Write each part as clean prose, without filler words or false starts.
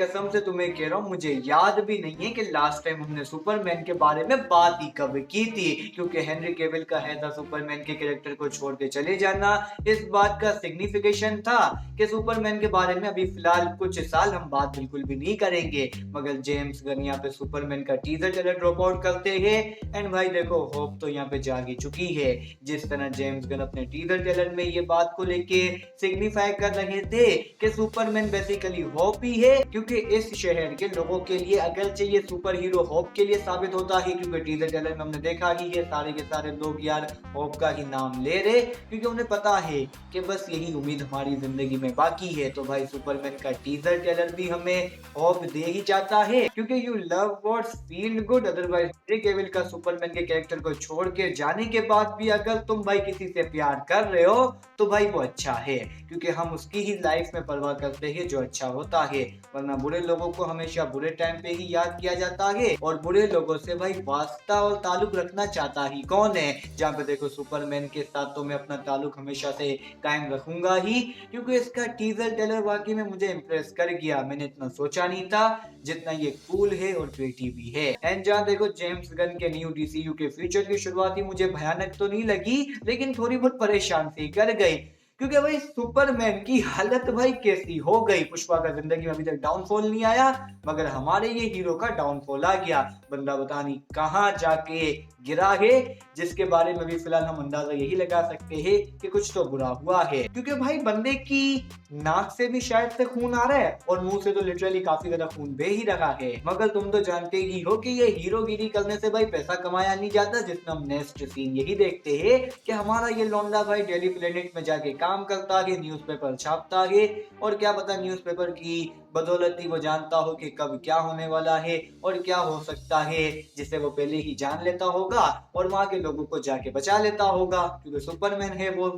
कसम से तुम्हें कह रहा हूँ, मुझे याद भी नहीं है कि लास्ट टाइम हमने सुपरमैन के बारे में बात ही कब की थी, क्योंकि हेनरी केविल का है था सुपरमैन के कैरेक्टर को छोड़ के चले जाना। इस बात का सिग्निफिकेशन था कि सुपरमैन के बारे में अभी फिलहाल कुछ साल हम बात बिल्कुल भी नहीं करेंगे, मगर जेम्स गन यहाँ पे सुपरमैन का टीजर ट्रेलर ड्रॉप आउट करते हैं। एंड भाई देखो, होप तो यहाँ पे जागी चुकी है। जिस तरह जेम्स गन अपने टीजर ट्रेलर में ये बात को लेके सिग्निफाई कर रहे थे कि सुपरमैन बेसिकली होप ही है, क्योंकि इस शहर के लोगों के लिए अगर चाहिए सुपर हीरो होप के लिए साबित होता है, क्योंकि टीजर ट्रेलर में हमने देखा ही है सारे के सारे लोग यार होप का ही नाम ले रहे, क्योंकि उन्हें पता है कि बस यही उम्मीद हमारी जिंदगी में बाकी है। तो भाई सुपरमैन का टीजर ट्रेलर भी हमें होप दे ही जाता है, क्योंकि you love what's feel good. Otherwise Henry Cavill का सुपरमैन के कैरेक्टर को छोड़ के जाने के बाद भी अगर तुम भाई किसी से प्यार कर रहे हो तो भाई वो अच्छा है, क्योंकि हम उसकी ही लाइफ में परवाह करते हैं जो अच्छा होता है, वरना बुरे लोगों को हमेशा बुरे टाइम पे ही याद किया जाता है। और बुरे लोगों से भाई वास्ता और ताल्लुक रखना चाहता ही कौन है। जहाँ पे देखो सुपरमैन के साथ तो मैं अपना ताल्लुक हमेशा से कायम रखूंगा ही, क्योंकि इसका टीजर ट्रेलर वाकई में मुझे इम्प्रेस कर गया। मैंने इतना सोचा नहीं था जितना ये कूल है और क्रिएटिव भी है। एंड जहाँ देखो जेम्स गन के न्यू डीसीयू के फ्यूचर की शुरुआत ही मुझे भयानक तो नहीं लगी, लेकिन थोड़ी बहुत परेशान सी कर गई, क्योंकि भाई सुपरमैन की हालत भाई कैसी हो गई। पुष्पा का जिंदगी में अभी तक डाउनफॉल नहीं आया, मगर हमारे ये हीरो का डाउनफॉल आ गया। बंदा पता नहीं कहाँ जाके गिरा है, जिसके बारे में भी फिलहाल हम अंदाजा यही लगा सकते हैं कि कुछ तो बुरा हुआ है, क्योंकि भाई बंदे की नाक से भी शायद से खून आ रहा है और मुंह से तो लिटरली काफी ज्यादा खून बह ही रहा है। मगर तुम तो जानते ही हो कि ये हीरोगिरी करने से भाई पैसा कमाया नहीं जाता, जिसमें हम नेक्स्ट सीन यही देखते हैं कि हमारा ये लौंडा भाई डेली प्लेनेट में जाके काम करता है, न्यूज़पेपर छापता है, और क्या पता न्यूज़पेपर की बदौलत ही वो जानता हो कि कब क्या होने वाला है और क्या हो सकता है, जिसे वो पहले ही जान लेता होगा और वहां के लोगों को जाके बचा लेता होगा, क्योंकि सुपरमैन है वो,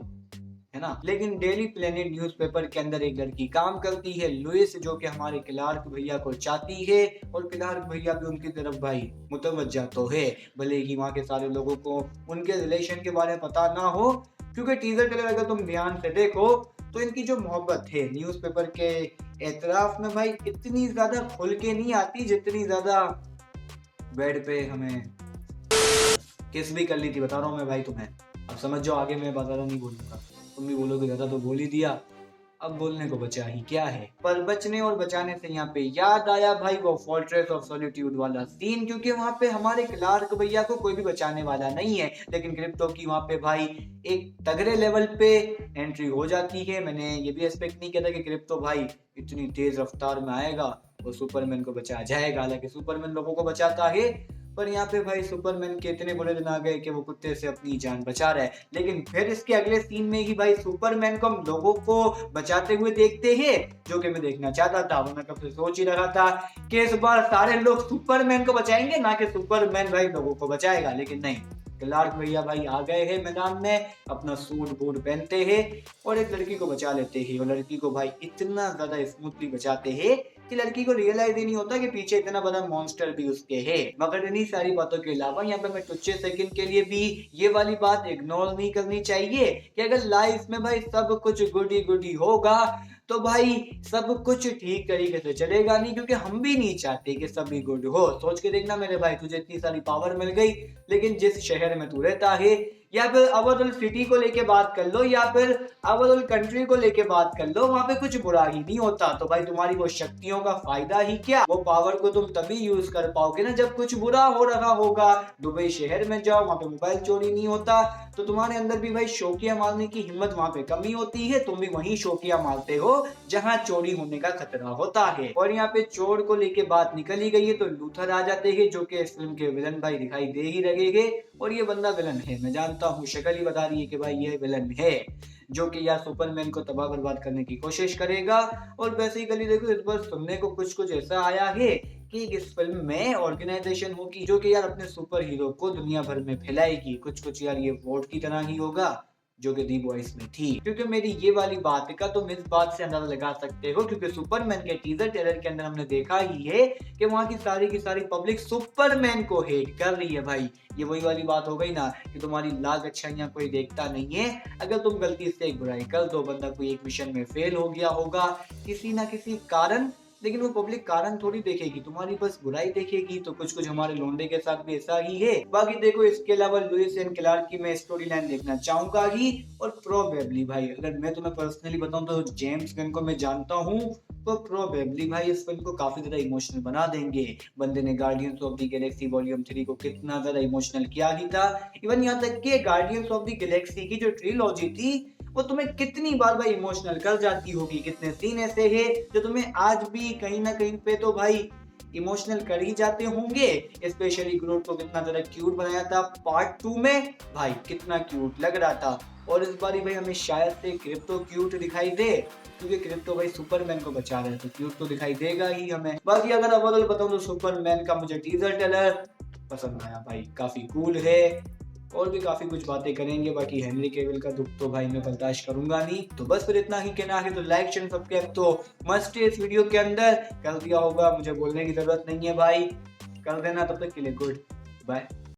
है ना। लेकिन डेली प्लेनेट न्यूज़पेपर के अंदर एक लड़की काम करती है लुइस, जो कि हमारे क्लार्क भैया को चाहती है, और क्लार्क भैया भी उनकी तरफ भाई मुतवज्जा तो है, भले ही वहाँ के सारे लोगों को उनके रिलेशन के बारे में पता ना हो, क्योंकि टीजर ट्रेलर अगर तुम ध्यान से देखो तो इनकी जो मोहब्बत है न्यूज़पेपर के एतराफ में भाई इतनी ज्यादा खुल के नहीं आती, जितनी ज्यादा बेड पे हमें किस भी कर ली थी, बता रहा हूँ मैं भाई तुम्हें। अब समझ जाओ, आगे मैं ज्यादा नहीं बोलूंगा, तुम भी बोलोगे ज्यादा तो बोल ही दिया, अब बोलने को बचा ही क्या है। पर बचने और बचाने से यहाँ पे याद आया भाई वो फोर्ट्रेस ऑफ सॉलिट्यूड वाला सीन, क्योंकि वहाँ पे हमारे क्लार्क भैया को कोई भी बचाने वाला नहीं है, लेकिन क्रिप्टो की वहाँ पे भाई एक तगड़े लेवल पे एंट्री हो जाती है। मैंने ये भी एक्सपेक्ट नहीं किया था कि क्रिप्टो भाई इतनी तेज रफ्तार में आएगा और सुपरमैन को बचा जाएगा। हालांकि सुपरमैन लोगों को बचाता है, पर यहाँ पे भाई सुपरमैन के इतने बुरे दिन आ गए कि वो कुत्ते से अपनी जान बचा रहा है। लेकिन फिर इसके अगले सीन में ही भाई सुपरमैन को हम लोगों को बचाते हुए देखते हैं, जो कि मैं देखना चाहता था। मैं कब से सोच ही रहा था कि इस बार सारे लोग सुपरमैन को बचाएंगे, ना कि सुपरमैन भाई लोगों को बचाएगा, लेकिन नहीं। क्लार्क भैया भाई आ गए हैं मैदान में, अपना सूट बूट पहनते हैं और एक लड़की को बचा लेते हैं, और लड़की को भाई इतना ज्यादा स्मूथली बचाते हैं कि लड़की को रियलाइज ही नहीं होता कि पीछे इतना बड़ा मॉन्स्टर भी उसके है। मगर इन्हीं सारी बातों के अलावा यहाँ पे मैं कुछ सेकंड के लिए भी ये वाली बात इग्नोर नहीं करनी चाहिए कि अगर लाइफ में भाई सब कुछ गुडी गुडी होगा तो भाई सब कुछ ठीक तरीके से चलेगा नहीं, क्योंकि हम भी नहीं चाहते कि सभी गुड हो। सोच के देखना मेरे भाई, तुझे इतनी सारी पावर मिल गई, लेकिन जिस शहर में तू रहता है, या फिर ओवरऑल सिटी को लेके बात कर लो, या फिर ओवरऑल कंट्री को लेके बात कर लो, वहां पे कुछ बुरा ही नहीं होता। तो भाई तुम्हारी वो शक्तियों का फायदा ही क्या, वो पावर को तुम तभी यूज कर पाओगे ना जब कुछ बुरा हो रहा होगा। दुबई शहर में जाओ, वहां पे मोबाइल चोरी नहीं होता, तो तुम्हारे अंदर भी भाई शौकिया मारने की हिम्मत वहां पे कमी होती है, तुम भी वही शौकिया मारते हो जहां चोरी होने का खतरा होता है। और यहाँ पे चोर को लेके बात निकल ही गई है तो लूथर आ जाते हैं, जो कि इस फिल्म के विलन भाई दिखाई दे ही रहे हैं, और ये बंदा विलन है, मैं जानता हूँ, शक्ल ही बता रही है कि भाई ये विलन है, जो कि यार सुपरमैन को तबाह बर्बाद करने की कोशिश करेगा। और बेसिकली देखो इस बार सुनने को कुछ कुछ ऐसा आया है कि इस फिल्म में ऑर्गेनाइजेशन होगी जो कि यार अपने सुपर हीरो को दुनिया भर में फैलाएगी। कुछ कुछ यार ये वोट की तरह ही होगा, जो कि दी वॉइस में थी। क्योंकि मेरी ये वाली बात का तुम इस बात से अंदाजा लगा सकते हो, क्योंकि सुपरमैन के टीजर ट्रेलर के अंदर हमने देखा ही है कि वहां की सारी पब्लिक सुपरमैन को हेट कर रही है। भाई ये वही वाली बात हो गई ना कि तुम्हारी लाख अच्छाइयां कोई देखता नहीं है, अगर तुम गलती से एक बुराई कर दो, बंदा कोई एक मिशन में फेल हो गया होगा किसी ना किसी कारण, लेकिन वो पब्लिक कारण थोड़ी देखेगी, तुम्हारी बस बुराई देखेगी। तो कुछ कुछ हमारे लोंडे के साथ भी ऐसा ही है। बाकी देखो, इसके अलावा लुइस एंड क्लार्क की मैं स्टोरी लाइन देखना चाहूंगा ही। और प्रोबेबली भाई, अगर मैं तुम्हें पर्सनली बताऊं तो जेम्स गन को मैं जानता हूँ, तो प्रोबेबली भाई इस फिल्म को काफी ज्यादा इमोशनल बना देंगे। बंदे ने guardians of the Galaxy volume 3 को कितना ज्यादा इमोशनल किया ही था। इवन यहाँ तक कि गार्डियंस ऑफ द गैलेक्सी की जो ट्रिलॉजी थी, वो तुम्हें कितनी बार भाई इमोशनल कर जाती होगी। कितने सीन ऐसे हैं जो तुम्हें आज भी कहीं ना कहीं पे तो भाई इमोशनल कर ही जाते होंगे। स्पेशली ग्रोथ को कितना ज्यादा क्यूट बनाया था पार्ट 2 में, भाई कितना क्यूट लग रहा था। और इस बारी भाई हमें शायद से क्रिप्टो क्यूट दिखाई दे, क्योंकि क्रिप्टो भाई सुपरमैन को बचा रहे हैं, तो क्यूट तो दिखाई देगा ही हमें। बाकी अगर ओवरऑल बताऊं तो सुपरमैन का मुझे टीजर ट्रेलर पसंद आया भाई, काफी कूल है। और भी काफी कुछ बातें करेंगे। बाकी हेनरी केविल का दुख तो भाई मैं बर्दाश्त करूंगा नहीं। तो बस फिर इतना ही कहना है, तो लाइक शेयर सब्सक्राइब तो मस्ट है इस वीडियो के अंदर। कर दिया होगा, मुझे बोलने की जरूरत नहीं है भाई, कर देना। तब तक के लिए गुड बाय।